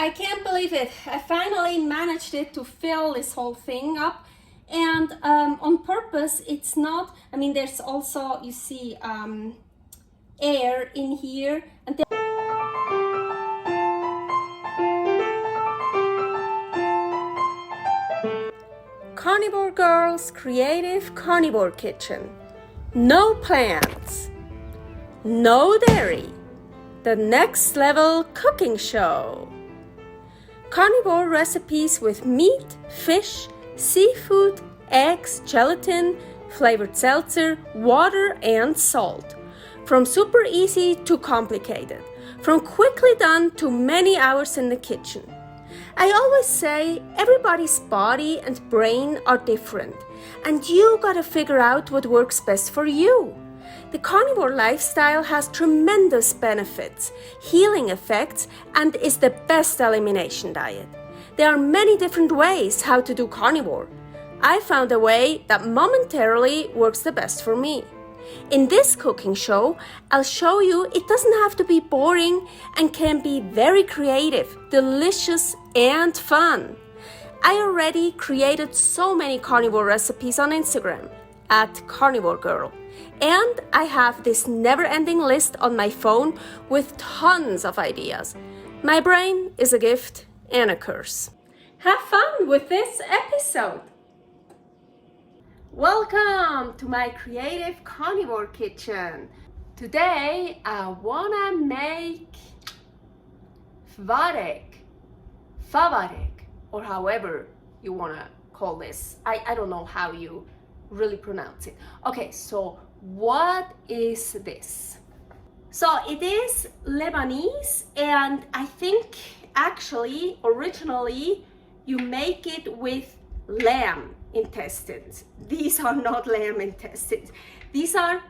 I can't believe it. I finally managed it to fill this whole thing up, and on purpose. It's not, I mean, there's also, you see, air in here, and then Carnivore Girl's Creative Carnivore Kitchen. No plants, no dairy, the next level cooking show. Carnivore recipes with meat, fish, seafood, eggs, gelatin, flavored seltzer, water, and salt. From super easy to complicated, from quickly done to many hours in the kitchen. I always say everybody's body and brain are different, and you gotta figure out what works best for you. The carnivore lifestyle has tremendous benefits, healing effects, and is the best elimination diet. There are many different ways how to do carnivore. I found a way that momentarily works the best for me. In this cooking show, I'll show you it doesn't have to be boring and can be very creative, delicious, and fun. I already created so many carnivore recipes on Instagram at karnivorgirl. And I have this never-ending list on my phone with tons of ideas. My brain is a gift and a curse. Have fun with this episode. Welcome to my creative carnivore kitchen. Today I wanna make Fwaregh, or however you wanna call this. I don't know how you really pronounce it. Okay, so what is this? So it is Lebanese, and I think actually originally you make it with lamb intestines. These are not lamb intestines. These are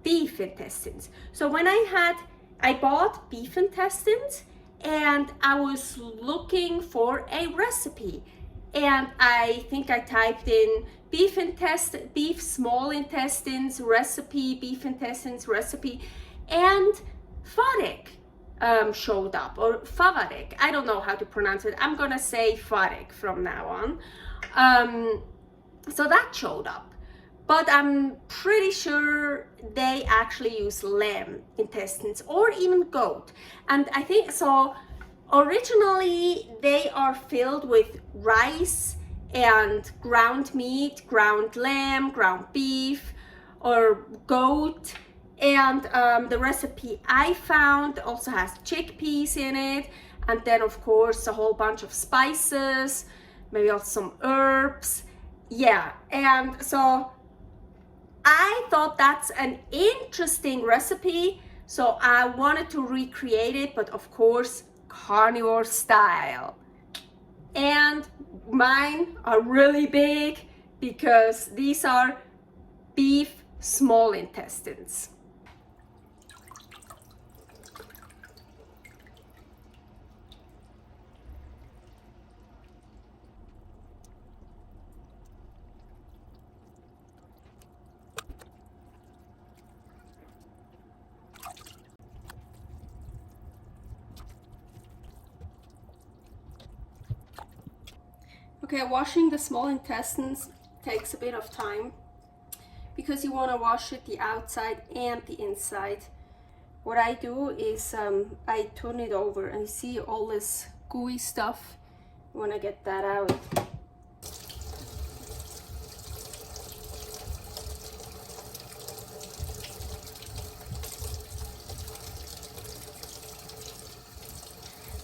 beef intestines. So when I bought beef intestines, and I was looking for a recipe, and I think I typed in beef small intestines recipe, beef intestines recipe, and Fwaregh showed up, or Fwaregh. I don't know how to pronounce it. I'm gonna say Fwaregh from now on. So that showed up, but I'm pretty sure they actually use lamb intestines or even goat. And I think so. Originally, they are filled with rice and ground meat, ground lamb, ground beef, or goat. And the recipe I found also has chickpeas in it, and then of course a whole bunch of spices, maybe also some herbs. Yeah, and so I thought that's an interesting recipe, so I wanted to recreate it, but of course carnivore style. And mine are really big because these are beef small intestines. Okay, washing the small intestines takes a bit of time because you want to wash it the outside and the inside. What I do is I turn it over, and you see all this gooey stuff. You want to get that out.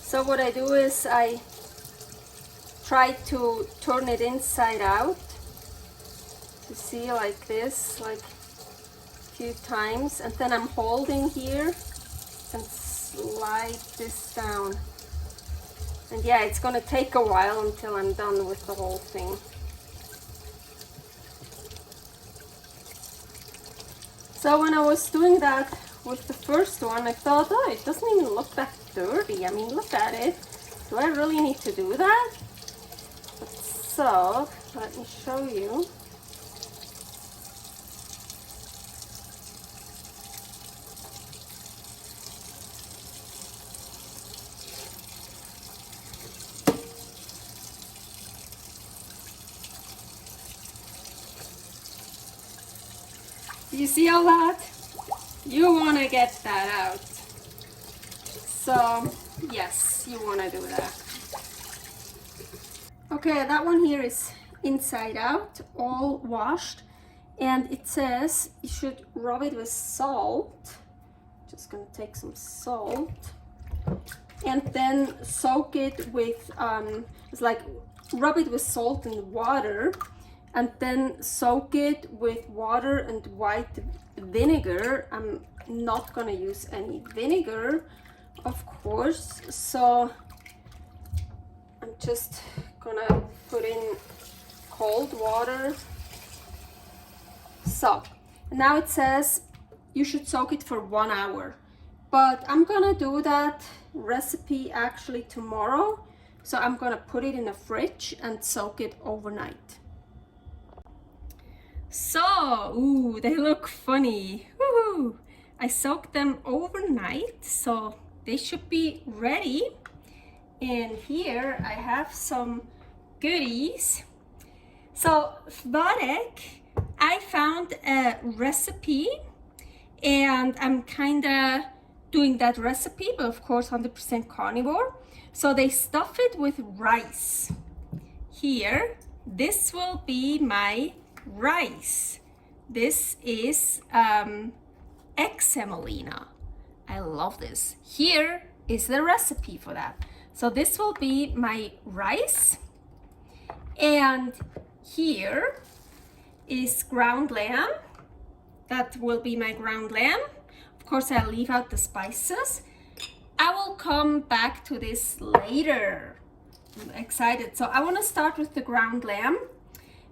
So what I do is I try to turn it inside out. You see, like this, like a few times, and then I'm holding here and slide this down. And yeah, it's gonna take a while until I'm done with the whole thing. So when I was doing that with the first one, I thought, oh, it doesn't even look that dirty. I mean, look at it. Do I really need to do that? So let me show you. You see all that? You want to get that out. So yes, you want to do that. Okay, that one here is inside out, all washed, and it says you should rub it with salt. Just gonna take some salt and then soak it with it's like rub it with salt and water, and then soak it with water and white vinegar. I'm not gonna use any vinegar, of course, so I'm just gonna put in cold water. So now it says you should soak it for 1 hour, but I'm gonna do that recipe actually tomorrow, so I'm gonna put it in the fridge and soak it overnight. So, ooh, they look funny. Woohoo! I soaked them overnight, so they should be ready. And here I have some goodies. So Fwaregh, I found a recipe and I'm kinda doing that recipe, but of course 100% carnivore. So they stuff it with rice. Here, this will be my rice. This is Egg Semolina. I love this. Here is the recipe for that. So this will be my rice, and here is ground lamb. That will be my ground lamb. Of course, I'll leave out the spices. I will come back to this later. I'm excited. So I want to start with the ground lamb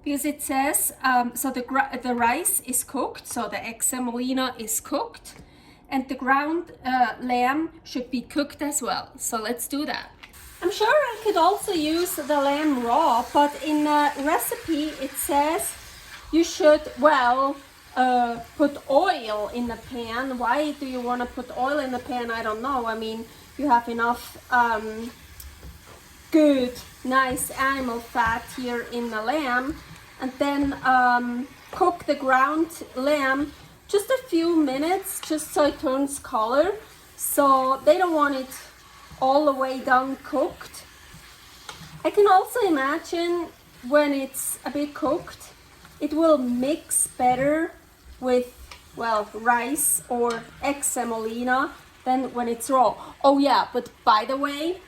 because it says, so the rice is cooked, so the egg semolina is cooked, and the ground lamb should be cooked as well. So let's do that. I'm sure I could also use the lamb raw, but in the recipe it says you should, well, put oil in the pan. Why do you want to put oil in the pan? I don't know. I mean, you have enough good, nice animal fat here in the lamb. And then cook the ground lamb just a few minutes, just so it turns color. So they don't want it all the way done cooked. I can also imagine when it's a bit cooked, it will mix better with, well, rice or egg semolina than when it's raw. Oh yeah, but by the way,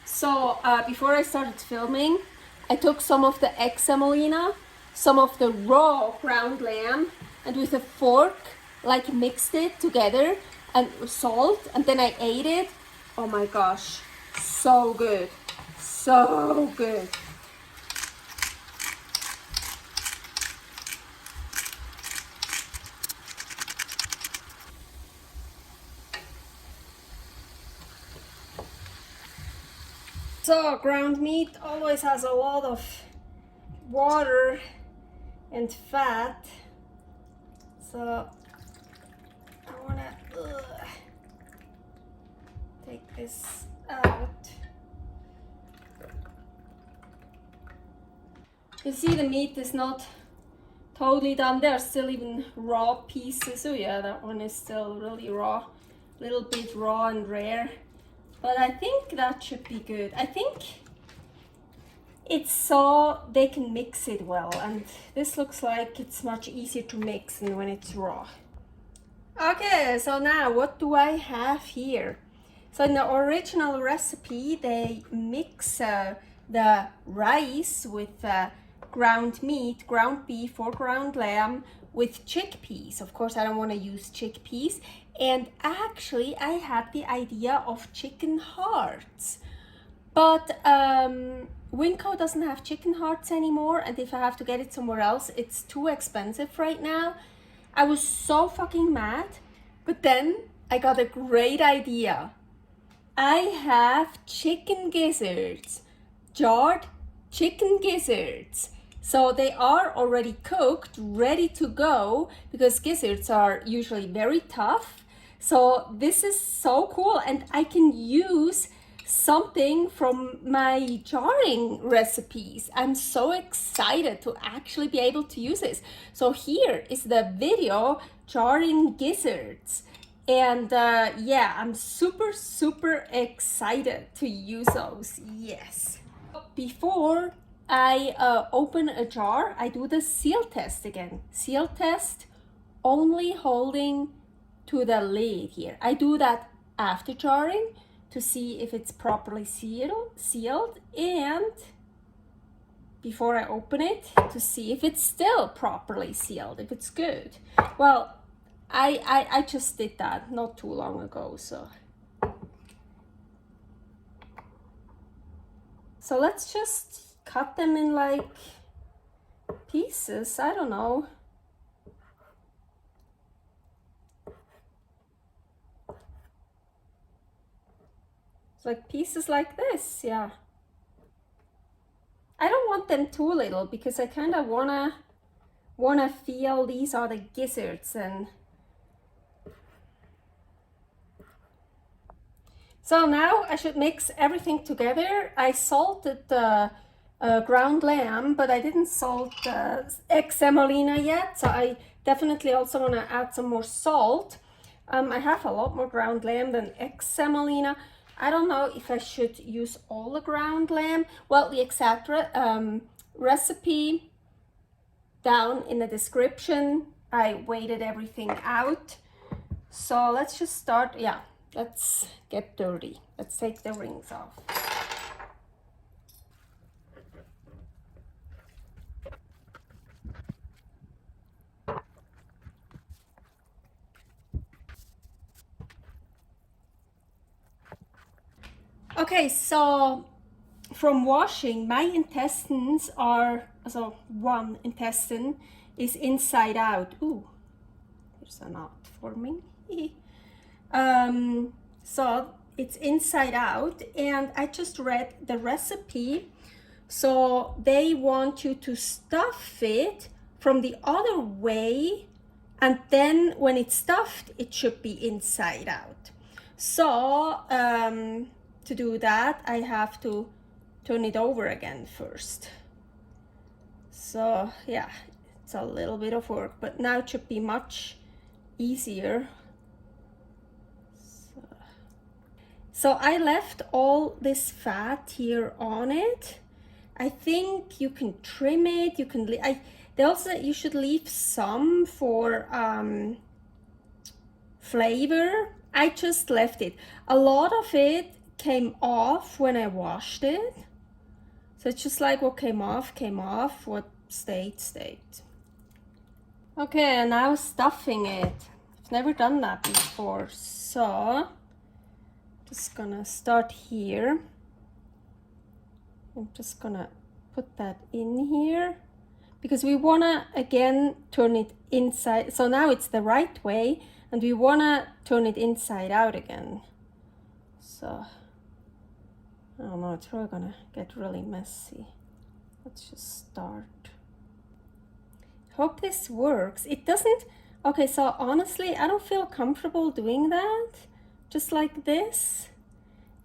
so before I started filming, I took some of the egg semolina, some of the raw ground lamb, and with a fork, like mixed it together and salt, and then I ate it. Oh my gosh, so good, so good. So ground meat always has a lot of water and fat, so I wanna take this out. You see the meat is not totally done. There are still even raw pieces. Oh yeah, that one is still really raw, a little bit raw and rare. But I think that should be good. I think it's so they can mix it well, and this looks like it's much easier to mix than when it's raw. Okay, so now what do I have here? So in the original recipe, they mix the rice with ground meat, ground beef or ground lamb with chickpeas. Of course, I don't want to use chickpeas. And actually, I had the idea of chicken hearts. But Winco doesn't have chicken hearts anymore, and if I have to get it somewhere else, it's too expensive right now. I was so fucking mad, but then I got a great idea. I have chicken gizzards, jarred chicken gizzards. So they are already cooked, ready to go, because gizzards are usually very tough. So this is so cool, and I can use something from my jarring recipes. I'm so excited to actually be able to use this. So here is the video jarring gizzards. And yeah, I'm super excited to use those. Yes. Before I open a jar, I do the seal test again. Seal test, only holding to the lid here. I do that after jarring to see if it's properly sealed, and before I open it to see if it's still properly sealed, if it's good. Well, I just did that not too long ago, so let's just cut them in like pieces. I don't know. It's like pieces like this, yeah. I don't want them too little because I kind of wanna feel these are the gizzards. And so now I should mix everything together. I salted the ground lamb, but I didn't salt the egg semolina yet, so I definitely also want to add some more salt. I have a lot more ground lamb than egg semolina. I don't know if I should use all the ground lamb. Well, the exact recipe down in the description. I weighted everything out. So let's just start. Yeah, let's get dirty. Let's take the rings off. Okay, so from washing, my intestines are, so one intestine is inside out. Ooh, there's a knot forming. So it's inside out, and I just read the recipe. So they want you to stuff it from the other way, and then when it's stuffed, it should be inside out. So to do that, I have to turn it over again first. So yeah, it's a little bit of work, but now it should be much easier. So I left all this fat here on it. I think you can trim it. You can. You should leave some for flavor. I just left it. A lot of it came off when I washed it. So it's just like what came off, what stayed. Okay, and now stuffing it. I've never done that before, so just gonna start here. I'm just gonna put that in here because we wanna again turn it inside. So now it's the right way, and we wanna turn it inside out again. So I don't know, it's really gonna get really messy. Let's just start. Hope this works. It doesn't. Okay, so honestly, I don't feel comfortable doing that. Just like this.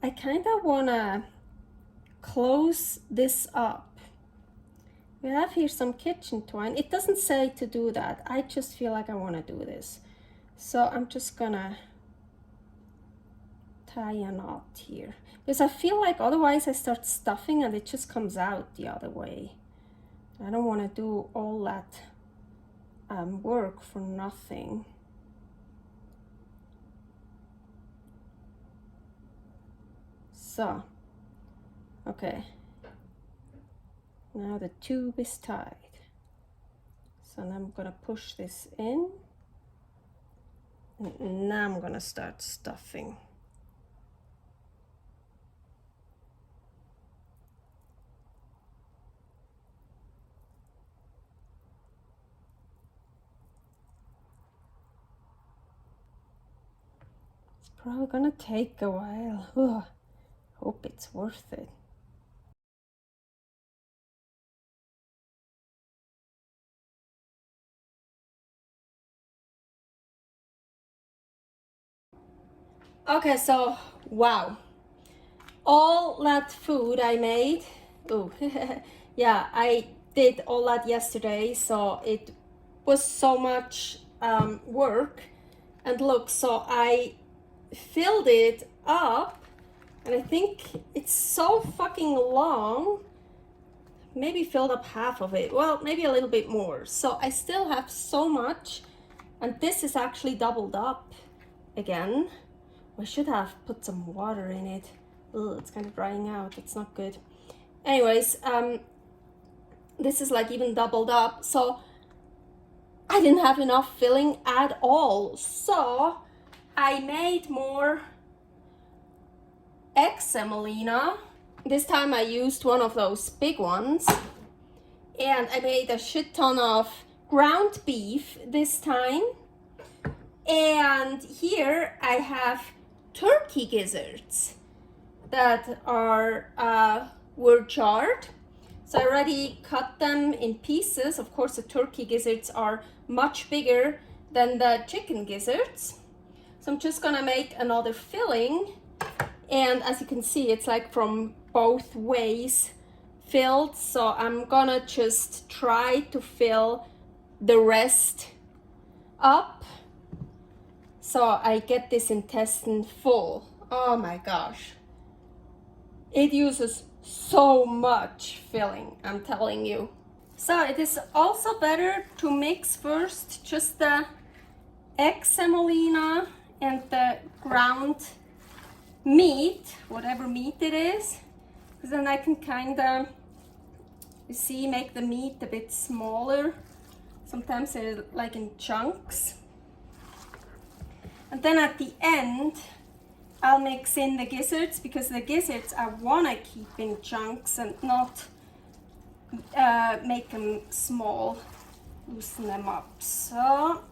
I kind of wanna close this up. We have here some kitchen twine. It doesn't say to do that. I just feel like I want to do this. So I'm just gonna tie a knot here. Because I feel like otherwise I start stuffing and it just comes out the other way. I don't want to do all that work for nothing. So, okay. Now the tube is tied. So now I'm gonna push this in. And now I'm gonna start stuffing. It's probably gonna take a while. Ugh. Hope it's worth it. Okay, so wow, all that food I made. Oh, yeah, I did all that yesterday, so it was so much work. And look, so I filled it up, and I think it's so fucking long. Maybe filled up half of it. Well, maybe a little bit more. So I still have so much, and this is actually doubled up again. I should have put some water in it. Ugh, it's kind of drying out. It's not good. Anyways, this is like even doubled up. So I didn't have enough filling at all. So I made more egg semolina. This time I used one of those big ones. And I made a shit ton of ground beef this time. And here I have turkey gizzards that were jarred. So I already cut them in pieces. Of course, the turkey gizzards are much bigger than the chicken gizzards. So I'm just gonna make another filling. And as you can see, it's like from both ways filled. So I'm gonna just try to fill the rest up so I get this intestine full. Oh my gosh. It uses so much filling, I'm telling you. So it is also better to mix first just the egg semolina and the ground meat, whatever meat it is, because then I can kind of, you see, make the meat a bit smaller. Sometimes they're like in chunks. And then at the end, I'll mix in the gizzards, because the gizzards I want to keep in chunks and not make them small, loosen them up. So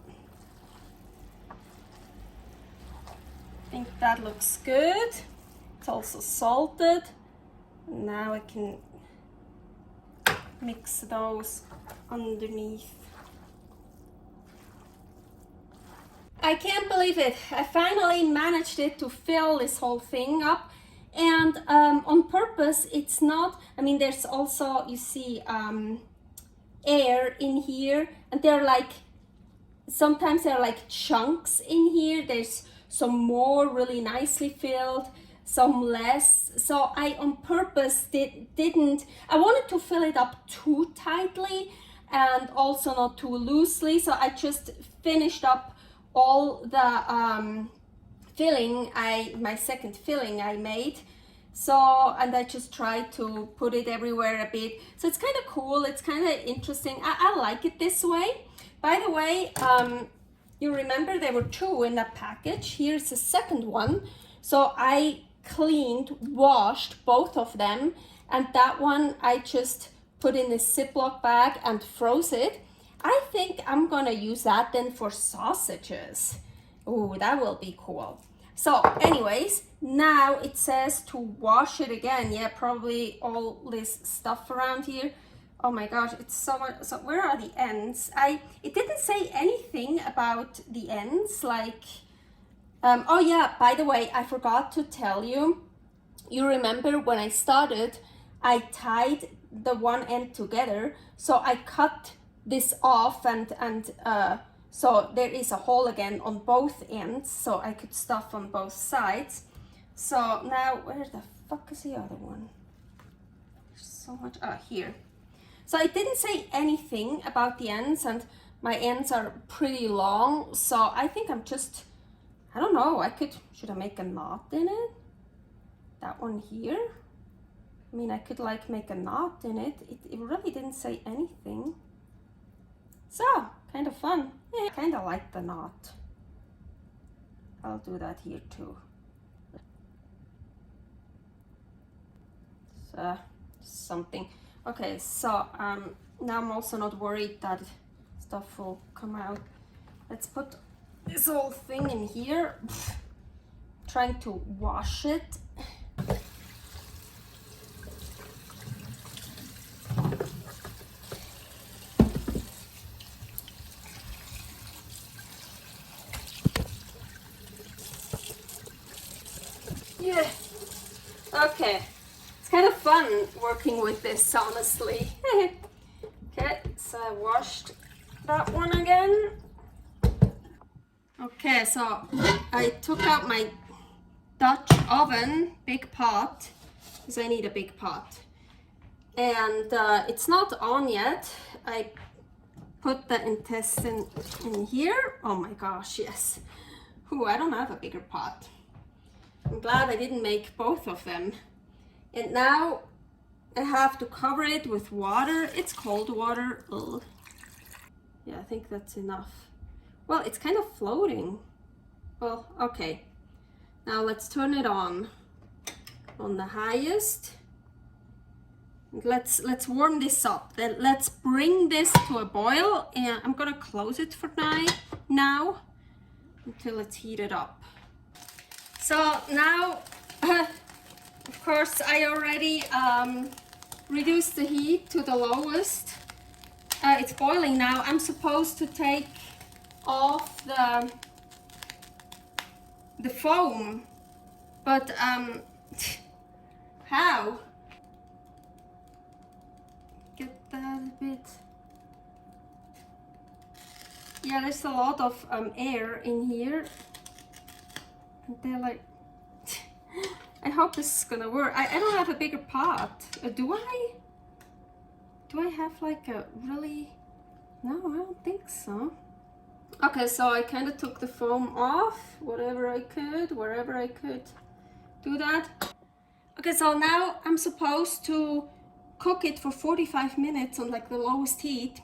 I think that looks good. It's also salted. Now I can mix those underneath. I can't believe it. I finally managed it to fill this whole thing up, and on purpose. It's not, I mean, there's also, you see, air in here, and they're like, sometimes they're like chunks in here. There's some more really nicely filled, some less. So I on purpose didn't, I wanted to fill it up too tightly and also not too loosely. So I just finished up all the filling, my second filling I made. So, and I just tried to put it everywhere a bit. So it's kind of cool, it's kind of interesting. I like it this way. By the way, you remember there were two in that package. Here's the second one. So I cleaned, washed both of them, and that one I just put in a Ziploc bag and froze it. I think I'm gonna use that then for sausages. Oh, that will be cool. So anyways, now it says to wash it again. Yeah, probably all this stuff around here. Oh my gosh, it's so much. So where are the ends? It didn't say anything about the ends, like, oh yeah, by the way, I forgot to tell you. You remember when I started, I tied the one end together. So I cut this off, and so there is a hole again on both ends, so I could stuff on both sides. So now, where the fuck is the other one? There's so much, here. So it didn't say anything about the ends, and my ends are pretty long. So I think I'm just, I don't know, should I make a knot in it? That one here? I mean, I could like make a knot in it. It really didn't say anything. So, kind of fun. Yeah, kind of like the knot. I'll do that here too. So, something. Okay, so now I'm also not worried that stuff will come out. Let's put this whole thing in here. Trying to wash it. Yeah, okay, it's kind of fun working with this, honestly. Okay, so I washed that one again. Okay, so I took out my Dutch oven, big pot, because I need a big pot. And it's not on yet. I put the intestine in here. Oh my gosh, yes. Ooh, I don't have a bigger pot. I'm glad I didn't make both of them. And now I have to cover it with water. It's cold water. Ugh. Yeah, I think that's enough. Well, it's kind of floating. Well, okay. Now let's turn it on the highest. Let's warm this up. Then let's bring this to a boil, and I'm gonna close it for now until it's heated up. So now, of course, I already reduced the heat to the lowest. It's boiling now. I'm supposed to take off the foam, but how? Get that a bit. Yeah, there's a lot of air in here. And they're like, I hope this is gonna work. I don't have a bigger pot. Do I? Do I have like a really? No, I don't think so. Okay, so I kind of took the foam off, wherever I could do that. Okay, so now I'm supposed to cook it for 45 minutes on like the lowest heat.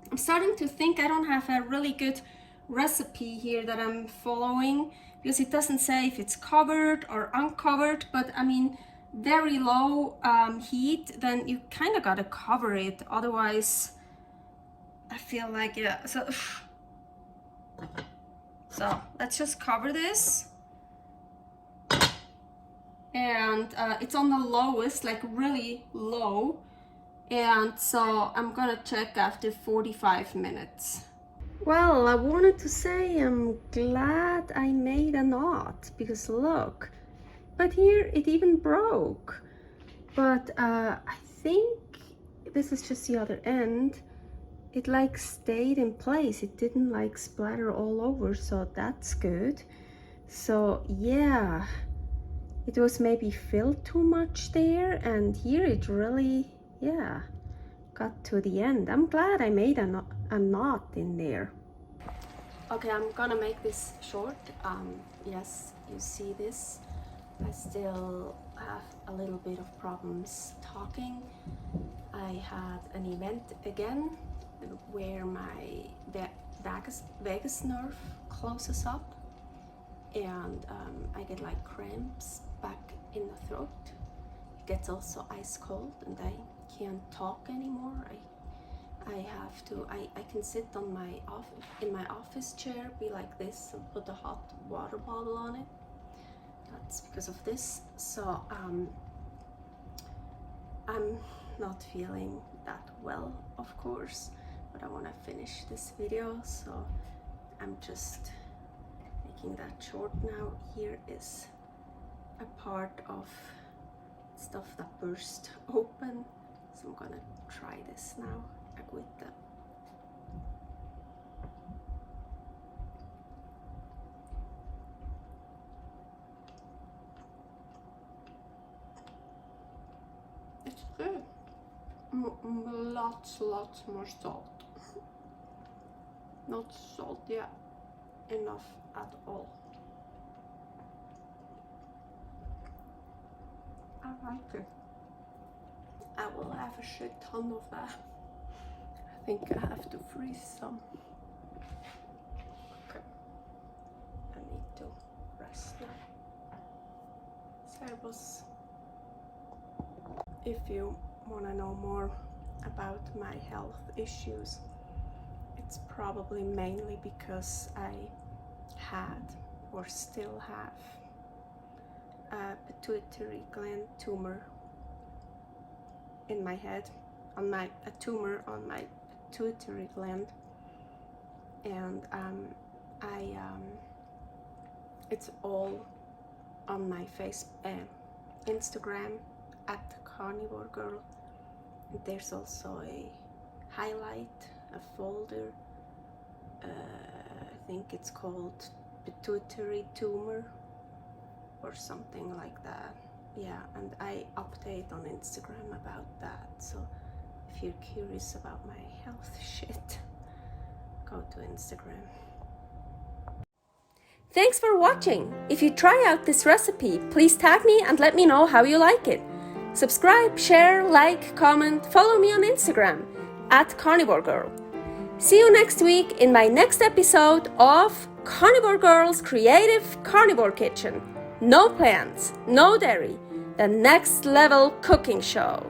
I'm starting to think I don't have a really good recipe here that I'm following, because it doesn't say if it's covered or uncovered, but I mean, very low heat, then you kind of gotta cover it, otherwise I feel like, yeah, so let's just cover this. And it's on the lowest, like really low. And so I'm gonna check after 45 minutes. Well, I wanted to say I'm glad I made a knot, because look, but here it even broke. But I think this is just the other end. It like stayed in place. It didn't like splatter all over, so that's good. So yeah, it was maybe filled too much there, and here it really, yeah, got to the end. I'm glad I made a knot in there. Okay, I'm gonna make this short. Yes, you see this. I still have a little bit of problems talking. I had an event again where my vagus nerve closes up, and I get like cramps back in the throat. It gets also ice cold, and I can't talk anymore. I can sit on in my office chair, be like this, and put a hot water bottle on it. That's because of this. So I'm not feeling that well, of course, but I want to finish this video, so I'm just making that short now. Here is a part of stuff that burst open, so I'm gonna try this now with the it's good. Lots more salt. Not salt, yeah, enough at all. I like it. I will have a shit ton of that. I think I have to freeze some. Okay. I need to rest now. Servus. If you want to know more about my health issues, it's probably mainly because I had or still have a pituitary gland tumor in my head, a tumor on my pituitary gland, and it's all on my Instagram at karnivorgirl. There's also a highlight, a folder think it's called pituitary tumor or something like that. Yeah, and I update on Instagram about that, so if you're curious about my health shit, go to Instagram. Thanks for watching. If you try out this recipe, please tag me and let me know how you like it. Subscribe, share, like, comment, follow me on Instagram @karnivorgirl. See you next week in my next episode of Carnivore Girl's Creative Carnivore Kitchen. No plants, no dairy, the next level cooking show.